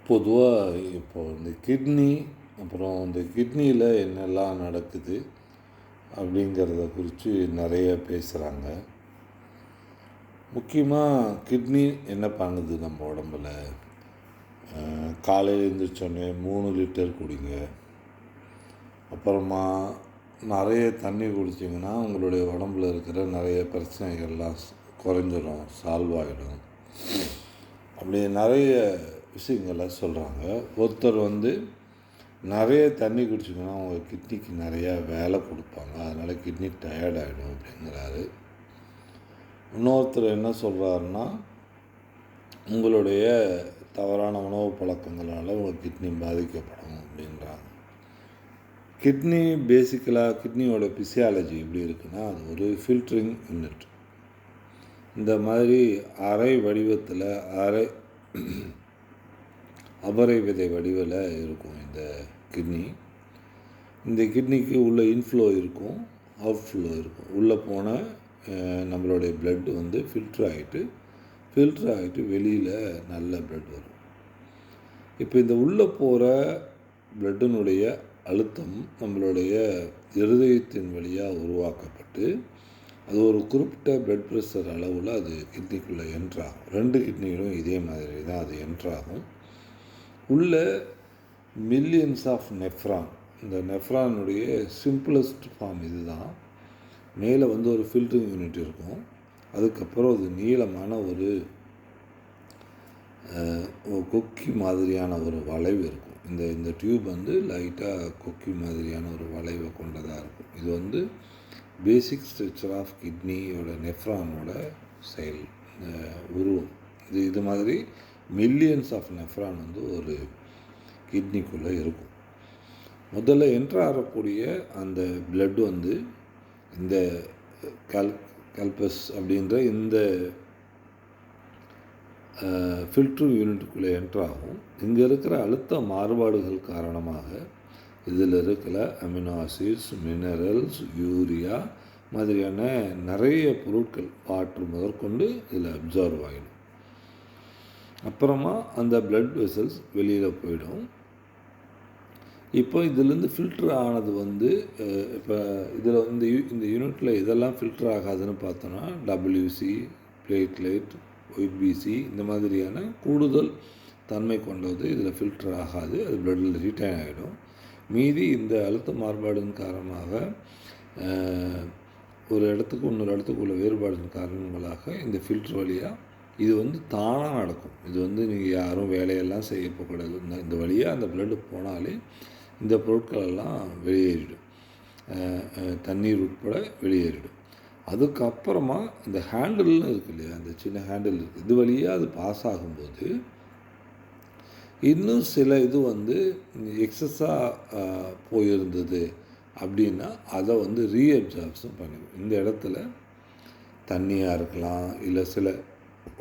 பொதுவாக இப்போது இந்த கிட்னி, அப்புறம் இந்த கிட்னியில் என்னெல்லாம் நடக்குது அப்படிங்கிறத குறித்து நிறைய பேசுகிறாங்க. முக்கியமாக கிட்னி என்ன பண்ணுது நம்ம உடம்பில்? காலையில் எழுந்திரிச்சோடனே 3 லிட்டர் குடிங்க. அப்புறமா நிறைய தண்ணி குடிச்சிங்கன்னா உங்களுடைய உடம்பில் இருக்கிற நிறைய பிரச்சனைகள்லாம் குறைஞ்சிடும், சால்வ் ஆகிடும். அப்படி நிறைய விஷயங்களை சொல்கிறாங்க. ஒருத்தர் நிறைய தண்ணி குடிச்சிங்கன்னா அவங்க கிட்னிக்கு நிறையா வேலை கொடுப்பாங்க, அதனால் கிட்னி டயர்ட் ஆகிடும் அப்படிங்கிறாரு. இன்னொருத்தர் என்ன சொல்கிறாருன்னா, உங்களுடைய தவறான உணவு பழக்கங்களால் உங்கள் கிட்னி பாதிக்கப்படும் அப்படின்றாங்க. கிட்னி பேசிக்கலாக கிட்னியோட பிசியாலஜி எப்படி இருக்குன்னா, அது ஒரு ஃபில்ட்ரிங் யூனிட். இந்த மாதிரி அரை வடிவத்தில் அபரை விதை வடிவில் இருக்கும் இந்த கிட்னி. இந்த கிட்னிக்கு உள்ள இன்ஃப்ளோ இருக்கும், அவுட்ஃப்ளோ இருக்கும். உள்ளே போன நம்மளுடைய பிளட் ஃபில்ட்ரு ஆகிட்டு வெளியில் நல்ல பிளட் வரும். இப்போ இந்த உள்ளே போகிற பிளட்டினுடைய அழுத்தம் நம்மளுடைய இருதயத்தின் வழியாக உருவாக்கப்பட்டு அது ஒரு குறிப்பிட்ட பிளட் ப்ரெஷர் அளவில் அது கிட்னிக்குள்ளே என்ட்ராகும். 2 கிட்னிகளும் இதே மாதிரி தான் அது என்ட்ராகும். உள்ள மில்லியன்ஸ் ஆஃப் நெஃப்ரான், இந்த நெஃப்ரானுடைய சிம்பிளஸ்ட் ஃபார்ம் இது தான். மேலே ஒரு ஃபில்டரிங் யூனிட் இருக்கும். அதுக்கப்புறம் அது நீளமான ஒரு கொக்கி மாதிரியான ஒரு வளைவு இருக்கும். இந்த டியூப் லைட்டாக கொக்கி மாதிரியான ஒரு வளைவை கொண்டதாக இருக்கும். இது பேசிக் ஸ்ட்ரக்சர் ஆஃப் கிட்னியோட நெஃப்ரானோட செயல் உருவம். இது மாதிரி மில்லியன்ஸ் ஆஃப் நெஃப்ரான் ஒரு கிட்னிக்குள்ளே இருக்கும். முதல்ல என்ட்ராகக்கூடிய அந்த பிளட் இந்த கல்பஸ் அப்படின்ற இந்த ஃபில்ட்ரு யூனிட்டுக்குள்ளே என்ட்ராகும். இங்கே இருக்கிற அழுத்த மாறுபாடுகள் காரணமாக இதில் இருக்கிற அமினோ ஆசிட்ஸ், மினரல்ஸ், யூரியா மாதிரியான நிறைய பொருட்கள், வாட்டர் முதற்கொண்டு இதில் அப்சார்வ் ஆகிடும். அப்புறமா அந்த பிளட் வெசல்ஸ் வெளியில் போயிடும். இப்போ இதிலேருந்து ஃபில்ட்ரு ஆனது இப்போ இதில் இந்த யூனிட்டில் இதெல்லாம் ஃபில்ட்ரு ஆகாதுன்னு பார்த்தோன்னா WC, பிளேட்லெட், ஒய்பிசி இந்த மாதிரியான கூடுதல் தன்மை கொண்டது இதில் ஃபில்ட்ரு ஆகாது, அது பிளட்டில் ரீட்டைன் ஆகிடும். மீதி இந்த அழுத்த மாறுபாடின் காரணமாக ஒரு இடத்துக்கு இன்னொரு இடத்துக்குள்ள வேறுபாடின் காரணங்களாக இந்த ஃபில்ட்ரு வழியாக இது தானாக நடக்கும். இது நீங்கள் யாரும் வேலையெல்லாம் செய்யக்கூடாது. இந்த வழியாக அந்த பிளட்டு போனாலே இந்த பொருட்களெல்லாம் வெளியேறிடும், தண்ணீர் உட்பட வெளியேறிடும். அதுக்கப்புறமா இந்த ஹேண்டில்னு இருக்கு இல்லையா, அந்த சின்ன ஹேண்டில் இருக்குது, இது வழியாக அது பாஸ் ஆகும்போது இன்னும் சில இது எக்ஸஸாக போயிருந்தது அப்படின்னா அதை ரீஅப்சார்ப்ஷன் பண்ணிடும். இந்த இடத்துல தண்ணியாக இருக்கலாம், இல்லை சில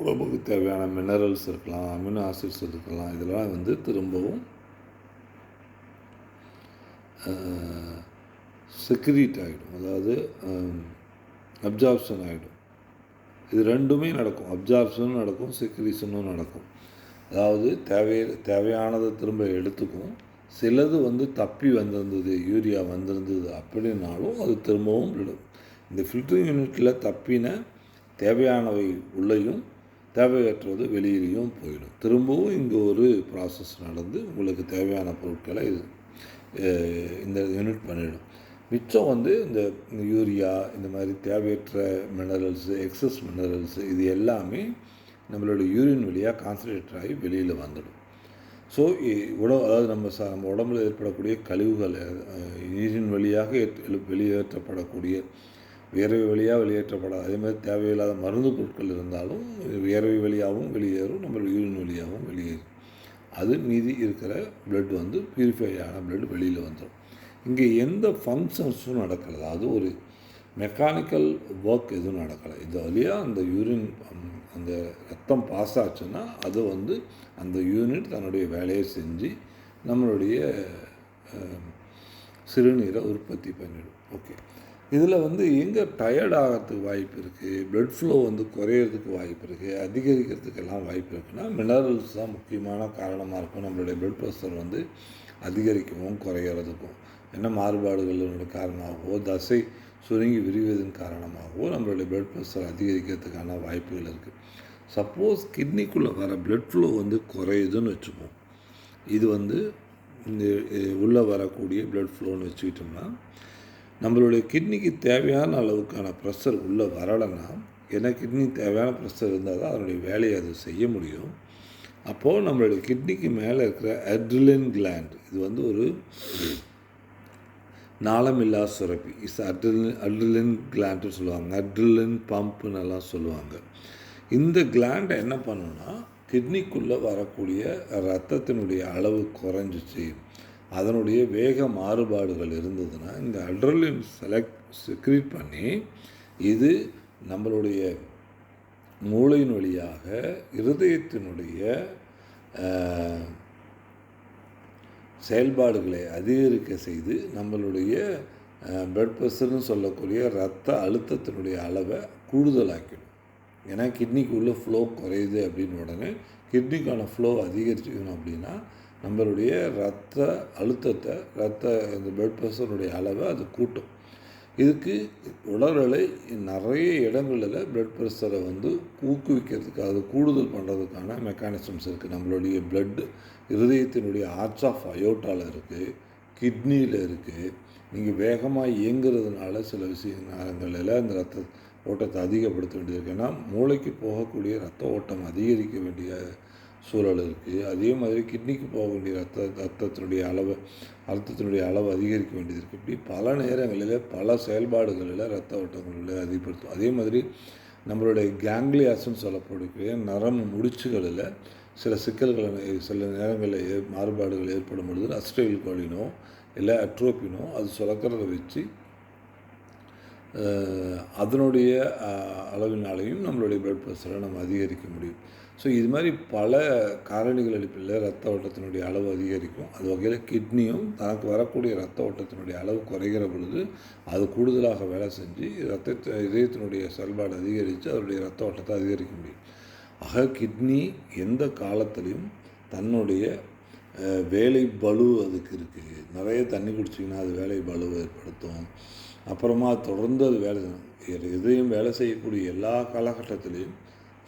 உடம்புக்கு தேவையான மினரல்ஸ் இருக்கலாம், அமினோ ஆசிட்ஸ் இருக்கலாம். இதெல்லாம் திரும்பவும் செக்ரீட் ஆகிடும், அதாவது அப்சார்ப்ஷன் ஆகிடும். இது ரெண்டுமே நடக்கும், அப்சார்ப்ஷனும் நடக்கும், செக்ரீஷனும் நடக்கும். அதாவது தேவையானதை திரும்ப எடுத்துக்கும். சிலது தப்பி வந்திருந்தது, யூரியா வந்திருந்தது அப்படின்னாலும் அது திரும்பவும் விடும். இந்த ஃபில்டரிங் யூனிட்டில் தப்பின தேவையானவை உள்ளேயும் தேவையற்றது வெளியிலையும் போயிடும். திரும்பவும் இங்கே ஒரு ப்ராசஸ் நடந்து உங்களுக்கு தேவையான பொருட்களை இந்த யூனிட் பண்ணிடும். மிச்சம் இந்த யூரியா, இந்த மாதிரி தேவையற்ற மினரல்ஸு, எக்ஸஸ் மினரல்ஸு, இது எல்லாமே நம்மளோட யூரின் வழியாக கான்சன்ட்ரேட் ஆகி வெளியில் வந்துடும். ஸோ அதாவது நம்ம உடம்புல ஏற்படக்கூடிய கழிவுகள் யூரின் வழியாக வெளியேற்றப்படக்கூடிய, வியர்வை வழியாக வெளியேற்றப்படாது. அதேமாதிரி தேவையில்லாத மருந்து பொருட்கள் இருந்தாலும் வியர்வை வழியாகவும் வெளியேறும், நம்மளோட யூரின் வழியாகவும் வெளியேறும். அது மீதி இருக்கிற பிளட் பியூரிஃபை ஆன பிளட் வெளியில் வந்துடும். இங்கே எந்த ஃபங்க்ஷன்ஸும் நடக்கலை, அது ஒரு மெக்கானிக்கல் ஒர்க் எதுவும் நடக்கலை. இது வழியாக அந்த யூரின், அந்த ரத்தம் பாஸ் ஆச்சுன்னா அது அந்த யூனிட் தன்னுடைய வேலையை செஞ்சு நம்மளுடைய சிறுநீரை உற்பத்தி பண்ணிடும். ஓகே, இதில் வந்து எங்கே டயர்ட் ஆகிறதுக்கு வாய்ப்பு இருக்குது, ப்ளட் ஃப்ளோ வந்து குறையிறதுக்கு வாய்ப்பு இருக்குது, அதிகரிக்கிறதுக்கெல்லாம் வாய்ப்பு இருக்குன்னா மினரல்ஸ் தான் முக்கியமான காரணமாக இருக்கும் நம்மளுடைய ப்ளட் ப்ரெஷர் வந்து அதிகரிக்கவும் குறையிறதுக்கும். என்ன மாறுபாடுகளினுடைய காரணமாகவோ தசை சுருங்கி விரிவதன் காரணமாகவோ நம்மளுடைய ப்ளட் ப்ரெஷர் அதிகரிக்கிறதுக்கான வாய்ப்புகள் இருக்குது. சப்போஸ் கிட்னிக்குள்ளே வர ப்ளட் ஃப்ளோ வந்து குறையுதுன்னு வச்சுப்போம். இது வந்து இந்த உள்ளே வரக்கூடிய ப்ளட் ஃப்ளோன்னு வச்சுக்கிட்டோம்னா நம்மளுடைய கிட்னிக்கு தேவையான அளவுக்கான ப்ரெஷர் உள்ளே வரலைன்னா, ஏன்னா கிட்னி தேவையான ப்ரெஷர் இருந்தால் தான் அதனுடைய வேலையை அது செய்ய முடியும். அப்போது நம்மளுடைய கிட்னிக்கு மேலே இருக்கிற அட்ரிலின் கிளாண்ட், இது வந்து ஒரு நாளமில்லா சுரப்பி, அட்ரிலின் கிளாண்டுன்னு சொல்லுவாங்க, அட்ரிலின் பம்ப்புன்னு எல்லாம் சொல்லுவாங்க. இந்த கிளாண்டை என்ன பண்ணுன்னா, கிட்னிக்குள்ளே வரக்கூடிய இரத்தத்தினுடைய அளவு குறைஞ்சிச்சு, அதனுடைய வேக மாறுபாடுகள் இருந்ததுன்னா இந்த அட்ரிலின் செக்ரீட் பண்ணி இது நம்மளுடைய மூளையின் வழியாக இருதயத்தினுடைய செயல்பாடுகளை அதிகரிக்க செய்து நம்மளுடைய ப்ளட் ப்ரெஷர்னு சொல்லக்கூடிய இரத்த அழுத்தத்தினுடைய அளவை கூடுதலாக்கிடும். ஏன்னா கிட்னிக்குள்ளே ஃப்ளோ குறையுது அப்படின்னு உடனே கிட்னிக்கான ஃப்ளோ அதிகரிச்சுக்கணும் அப்படின்னா நம்மளுடைய இரத்த அழுத்தத்தை இந்த ப்ளட் ப்ரெஷருடைய அளவை அது கூட்டும். இதுக்கு உடல்களை நிறைய இடங்களில் ப்ளட் ப்ரெஷரை வந்து ஊக்குவிக்கிறதுக்கு அது கூடுதல் பண்ணுறதுக்கான மெக்கானிசம்ஸ் இருக்குது. நம்மளுடைய இருதயத்தினுடைய ஆர்ச் ஆஃப் அயோட்டாவில் இருக்குது, கிட்னியில் இருக்குது. நீங்கள் வேகமாக இயங்குறதுனால சில நேரங்களில் இந்த ரத்த ஓட்டத்தை அதிகப்படுத்த வேண்டியது இருக்குது. ஏன்னா மூளைக்கு போகக்கூடிய ரத்த ஓட்டம் அதிகரிக்க வேண்டிய சூழல் இருக்குது. அதே மாதிரி கிட்னிக்கு போக வேண்டிய ரத்தத்தினுடைய அளவு அதிகரிக்க வேண்டியது இருக்குது. இப்படி பல நேரங்களில் பல செயல்பாடுகளில் ரத்த ஓட்டங்களில் அதிகப்படுத்தும். அதே மாதிரி நம்மளுடைய கேங்க்லியாஸ்ன்னு சொல்லக்கூடிய நரம்பு முடிச்சுகளில் சில சில நேரங்களில் மாறுபாடுகள் ஏற்படும் பொழுது அஸ்டைல் கோலினோ இல்லை அட்ரோப்பினோ அது சுரக்கிறத வச்சு அதனுடைய அளவினாலையும் நம்மளுடைய ப்ளட் ப்ரெஷரை நம்ம அதிகரிக்க முடியும். ஸோ இது மாதிரி பல காரணிகள் அடிப்படையில் ரத்த ஓட்டத்தினுடைய அளவு அதிகரிக்கும். அது வகையில் கிட்னியும் தனக்கு வரக்கூடிய ரத்த ஓட்டத்தினுடைய அளவு குறைகிற பொழுது அது கூடுதலாக வேலை செஞ்சு இதயத்தினுடைய செயல்பாடு அதிகரித்து அதனுடைய ரத்த ஓட்டத்தை அதிகரிக்க முடியும். ஆக கிட்னி எந்த காலத்திலையும் தன்னுடைய வேலை பளு அதுக்கு இருக்குது. நிறைய தண்ணி குடிச்சிங்கன்னா அது வேலை பளுவை ஏற்படுத்தும். அப்புறமா தொடர்ந்து அது இதயம் வேலை செய்யக்கூடிய எல்லா காலகட்டத்திலையும்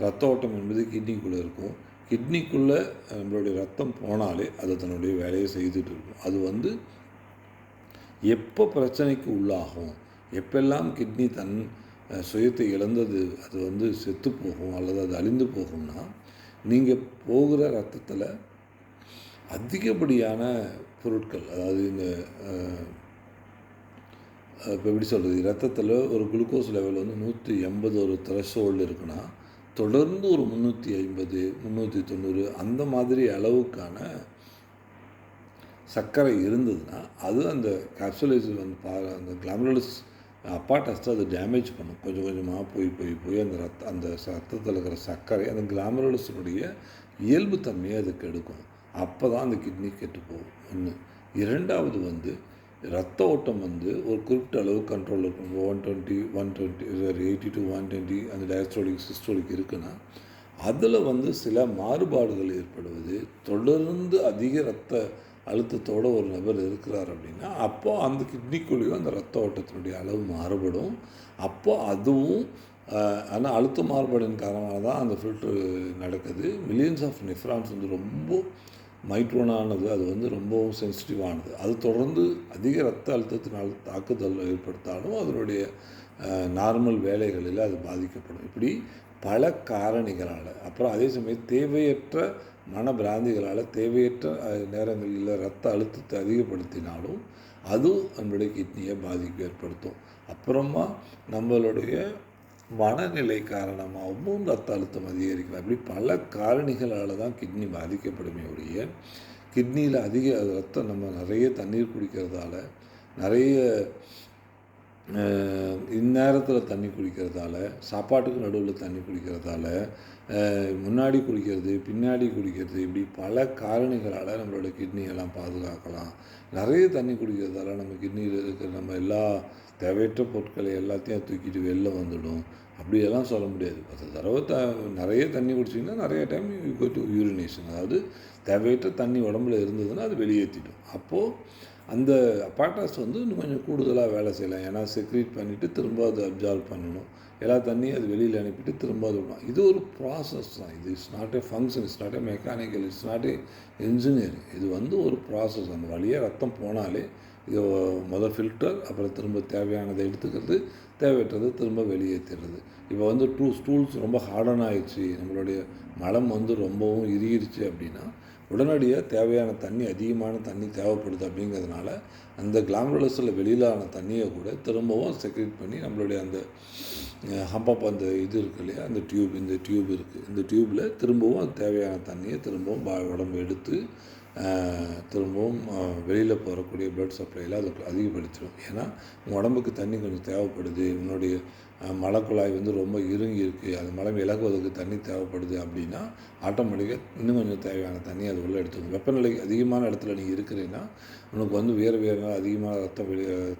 ரத்த ஓட்டம் என்பது கிட்னிக்குள்ளே இருக்கும். கிட்னிக்குள்ளே நம்மளுடைய ரத்தம் போனாலே அது தன்னுடைய வேலையை செய்துட்டு இருக்கும். அது வந்து எப்போ பிரச்சனைக்கு உள்ளாகும், எப்பெல்லாம் கிட்னி தன் சுயத்தை இழந்தது அது வந்து செத்து போகும் அல்லது அது அழிந்து போகும்னா, நீங்கள் போகிற ரத்தத்தில் அதிகப்படியான பொருட்கள், அதாவது இந்த இப்போ எப்படி சொல்கிறது, ரத்தத்தில் ஒரு குளுக்கோஸ் லெவல் வந்து 180 ஒரு த்ரெஷோல்டு இருக்குன்னா தொடர்ந்து ஒரு 350 390 அந்த மாதிரி அளவுக்கான சர்க்கரை இருந்ததுன்னா அது அந்த கேப்சுலைஸ் வந்து அந்த கிளாமரலஸ் அப்பாட்டஸ்ட்டு அது டேமேஜ் பண்ணும். கொஞ்சம் கொஞ்சமாக போய் அந்த ரத்தத்தில் இருக்கிற சர்க்கரை அந்த கிளாமரலஸினுடைய இயல்புத்தன்மையை அது கெடுக்கும். அப்போ தான் அந்த கிட்னி கெட்டு போகும். ஒன்று. இரண்டாவது வந்து ரத்த ஓட்டம் வந்து ஒரு குறிப்பிட்ட அளவு கண்ட்ரோல் இருக்கும். 80 to 120 அந்த டயஸ்டோலிக் சிஸ்டோலிக் இருக்குன்னா அதில் வந்து சில மாறுபாடுகள் ஏற்படுவது, தொடர்ந்து அதிக ரத்த அழுத்தத்தோடு ஒரு நபர் இருக்கிறார் அப்படின்னா அப்போ அந்த கிட்னிக்குள்ளேயும் அந்த ரத்த ஓட்டத்தினுடைய அளவு மாறுபடும். அப்போ அதுவும் ஆனால் அழுத்த மாறுபாடின் காரணமாக தான் அந்த ஃபில்ட்ரு நடக்குது. மில்லியன்ஸ் ஆஃப் நெஃப்ரான்ஸ் வந்து ரொம்ப மைக்ரோனானது, அது வந்து ரொம்பவும் சென்சிட்டிவானது. அது தொடர்ந்து அதிக ரத்த அழுத்தத்தினால் தாக்குதல் ஏற்படுத்தாலும் அதனுடைய நார்மல் வேலைகளில் அது பாதிக்கப்படும். இப்படி பல காரணிகளால், அப்புறம் அதே சமயம் தேவையற்ற மனப்பிராந்திகளால் தேவையற்ற நேரங்களில் ரத்த அழுத்தத்தை அதிகப்படுத்தினாலும் அதுவும் நம்மளுடைய கிட்னியை பாதிப்பு ஏற்படுத்தும். அப்புறமா நம்மளுடைய மனநிலை காரணமாகவும் ரத்த அழுத்தம் அதிகரிக்கும். அப்படி பல காரணிகளால் தான் கிட்னி பாதிக்கப்படுமே ஒழிய, கிட்னியில் அதிக ரத்தம் நம்ம நிறைய தண்ணீர் குடிக்கிறதால, நிறைய இந்நேரத்தில் தண்ணி குடிக்கிறதால, சாப்பாட்டுக்கு நடுவில் தண்ணி குடிக்கிறதால, முன்னாடி குடிக்கிறது, பின்னாடி குடிக்கிறது, இப்படி பல காரணிகளால் நம்மளோட கிட்னியெல்லாம் பாதுகாக்கலாம். நிறைய தண்ணி குடிக்கிறதால நம்ம கிட்னியில் இருக்கிற நம்ம எல்லா தேவையற்ற பொருட்களை எல்லாத்தையும் தூக்கிட்டு வெளில வந்துடும். அப்படியெல்லாம் சொல்ல முடியாது. 10 தடவை நிறைய தண்ணி குடிச்சிங்கன்னா நிறைய time you go to urination. அதாவது தேவையற்ற தண்ணி உடம்புல இருந்ததுன்னா அது வெளியேற்றிடும். அப்போது அந்த அப்பார்டஸ் வந்து இன்னும் கொஞ்சம் கூடுதலாக வேலை செய்யலாம். ஏன்னா செக்ரீட் பண்ணிவிட்டு திரும்ப அதை அப்சார்வ் பண்ணணும். எல்லா தண்ணியும் அது வெளியில் அனுப்பிட்டு திரும்ப அது விடணும். இது ஒரு ப்ராசஸ் தான். இது it's not a function, it's not a mechanical, it's not a engineering. இது வந்து ஒரு ப்ராசஸ். அந்த வழியாக ரத்தம் போனாலே இது முதல் ஃபில்டர், அப்புறம் திரும்ப தேவையானதை எடுத்துக்கிறது, தேவையற்றது திரும்ப வெளியேற்றுறது. இப்போ வந்து ஸ்டூல்ஸ் ரொம்ப ஹார்டன் ஆகிடுச்சு, நம்மளுடைய மலம் வந்து ரொம்பவும் இறுகிடுச்சு அப்படின்னா உடனடியாக தேவையான தண்ணி, அதிகமான தண்ணி தேவைப்படுது. அப்படிங்கிறதுனால அந்த கிளாமருலஸில் வெளியிலான தண்ணியை கூட திரும்பவும் செக்ரேட் பண்ணி நம்மளுடைய அந்த ஹம்பப் அந்த இது இருக்குது இல்லையா, அந்த இந்த டியூப் இருக்குது, இந்த டியூப்பில் திரும்பவும் அது தேவையான தண்ணியை திரும்பவும் உடம்பு எடுத்து திரும்பவும் வெளியில் போகக்கூடிய ப்ளட் சப்ளையில் அது அதிகப்படுத்திடும். ஏன்னா உங்கள் உடம்புக்கு தண்ணி கொஞ்சம் தேவைப்படுது, உன்னுடைய மலக்குழாய் வந்து ரொம்ப இறுங்கி இருக்குது, அது மலம் இலகுவதற்கு தண்ணி தேவைப்படுது அப்படின்னா ஆட்டோமேட்டிக்காக இன்னும் கொஞ்சம் தேவையான தண்ணி அது உள்ளே எடுத்துக்கும். வெப்பநிலை அதிகமான இடத்துல நீங்கள் இருக்கிறீங்கன்னா உனக்கு வந்து வேறு அதிகமான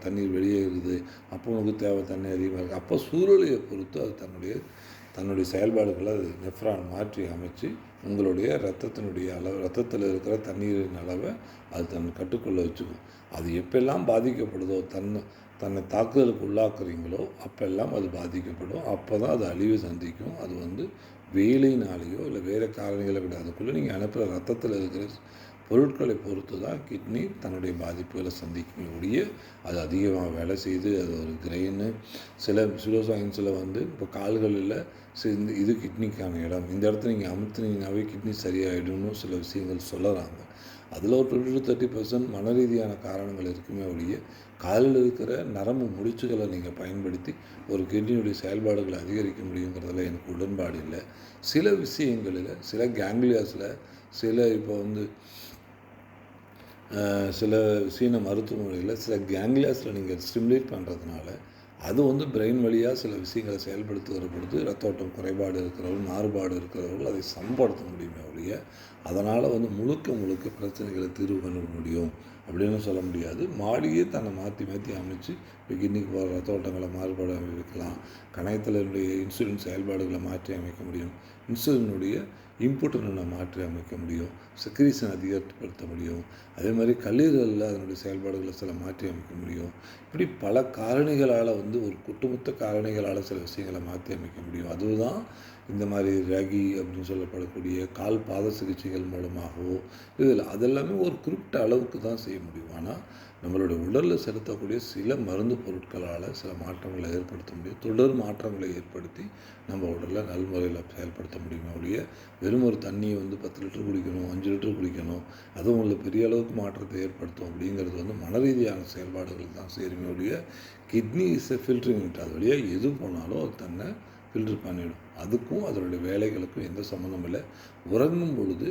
தண்ணீர் வெளியேறுது, அப்போ உனக்கு தேவை தண்ணி அதிகமாக இருக்குது. அப்போ சூழ்நிலையை பொறுத்து அது தன்னுடைய செயல்பாடுகளை அது நெஃப்ரான் மாற்றி அமைச்சு உங்களுடைய ரத்தத்தில் இருக்கிற தண்ணீரின் அளவை அது தன் கட்டுக்குள்ளே வச்சுக்கும். அது எப்பெல்லாம் பாதிக்கப்படுதோ, தன்னை தாக்குதலுக்கு உள்ளாக்குறீங்களோ அப்பெல்லாம் அது பாதிக்கப்படும். அப்போ தான் அது அழிவு சந்திக்கும். அது வந்து வேலையினாலேயோ இல்லை வேறு காரணிகளோ கிடையாது. அதுக்குள்ளே நீங்கள் அனுப்புகிற ரத்தத்தில் இருக்கிற பொருட்களை பொறுத்து தான் கிட்னி தன்னுடைய பாதிப்புகளை சந்திக்கும் ஒழிய அது அதிகமாக வேலை செய்து அது ஒரு கிரெயின்னு சில சயின்ஸில் வந்து இப்போ கால்களில் இது கிட்னிக்கான இடம், இந்த இடத்துல நீங்கள் அமுத்துனீங்கன்னாவே கிட்னி சரியாயிடும்னு சில விஷயங்கள் சொல்லுறாங்க. அதில் ஒரு 20-30% மன ரீதியான காரணங்கள் இருக்குமே ஒழிய காலில் இருக்கிற நரம்பு முடிச்சுகளை நீங்கள் பயன்படுத்தி ஒரு கிட்னியுடைய செயல்பாடுகளை அதிகரிக்க முடியுங்கிறதுல எனக்கு உடன்பாடு இல்லை. சில விஷயங்களில் சில கேங்லியாஸில் இப்போ வந்து சில சீன மருத்துவ முறையில் சில கேங்லியாஸில் நீங்கள் ஸ்டிமுலேட் பண்ணுறதுனால அது வந்து பிரெயின் வழியாக சில விஷயங்களை செயல்படுத்துகிற பொழுது ரத்தோட்டம் குறைபாடு இருக்கிறவர்கள், மாறுபாடு இருக்கிறவர்கள் அதை சமப்படுத்த முடியுமே ஒழிய அதனால் வந்து முழுக்க பிரச்சனைகளை தீர்வு பண்ண முடியும் அப்படின்னு சொல்ல முடியாது. மாடியே தன்னை மாற்றி அமைச்சு இப்போ கிட்னிக்கு போகிற ரத்தோட்டங்களை மாறுபாடு அமைக்கலாம், கணையத்தினுடைய இன்சுலின் செயல்பாடுகளை மாற்றி அமைக்க முடியும், இன்சுலினுடைய இன்புட்டை மாற்றி அமைக்க முடியும், செக்ரீஷன் அதிகப்படுத்த முடியும், அதே மாதிரி கல்லீரலில் அதனுடைய செயல்பாடுகளை சில மாற்றி அமைக்க முடியும். இப்படி பல காரணிகளால் வந்து ஒரு ஒட்டுமொத்த காரணிகளால் சில விஷயங்களை மாற்றி அமைக்க முடியும். அதுதான் இந்த மாதிரி ரகி அப்படின்னு சொல்லப்படக்கூடிய கால் பாத சிகிச்சைகள் மூலமாகவோ இதில் அதெல்லாமே ஒரு குறிப்பிட்ட அளவுக்கு தான் செய்ய முடியும். ஆனால் நம்மளுடைய உடலில் செலுத்தக்கூடிய சில மருந்து பொருட்களால் சில மாற்றங்களை ஏற்படுத்த முடியும். தொடர் மாற்றங்களை ஏற்படுத்தி நம்ம உடலில் நல்முறையில் செயல்படுத்த முடியுமே ஒழிய வெறும் ஒரு தண்ணியை வந்து 10 லிட்டர் குடிக்கணும், 5 லிட்டர் குடிக்கணும், அதுவும் உங்களுக்கு பெரிய அளவுக்கு மாற்றத்தை ஏற்படுத்தும் அப்படிங்கிறது வந்து மன ரீதியான செயல்பாடுகள் தான் சேருமே ஒழிய kidney is a filtering unit. அது வழியாக எது போனாலும் அது தன்னை ஃபில்டர் பண்ணிவிடும். அதுக்கும் அதனுடைய வேலைகளுக்கும் எந்த சம்மந்தம் இல்லை. உறங்கும் பொழுது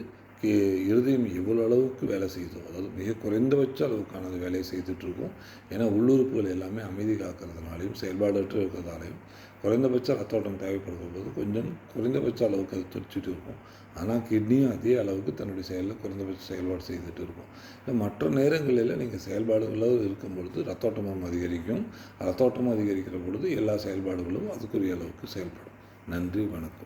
இருதயம் எவ்வளோ அளவுக்கு வேலை செய்யுதோ, அதாவது மிக குறைந்தபட்ச அளவுக்கான அது வேலையை செய்துட்ருக்கும். ஏன்னா உள்ளுறுப்புகள் எல்லாமே அமைதி காக்கிறதுனாலையும் செயல்பாடற்று இருக்கிறதாலையும் குறைந்தபட்ச ரத்தோட்டம் தேவைப்படுகிற போது கொஞ்சம் குறைந்தபட்ச அளவுக்கு அது துடிச்சிட்டு இருக்கும். ஆனால் கிட்னியும் அதே அளவுக்கு தன்னுடைய செயலில் குறைந்தபட்ச செயல்பாடு செய்துட்டு இருக்கும். மற்ற நேரங்களில் நீங்கள் செயல்பாடுகளோ இருக்கும் பொழுது ரத்தோட்டமும் அதிகரிக்கும். ரத்தோட்டமும் அதிகரிக்கிற பொழுது எல்லா செயல்பாடுகளும் அதுக்குரிய அளவுக்கு செயல்படும். நன்றி, வணக்கம்.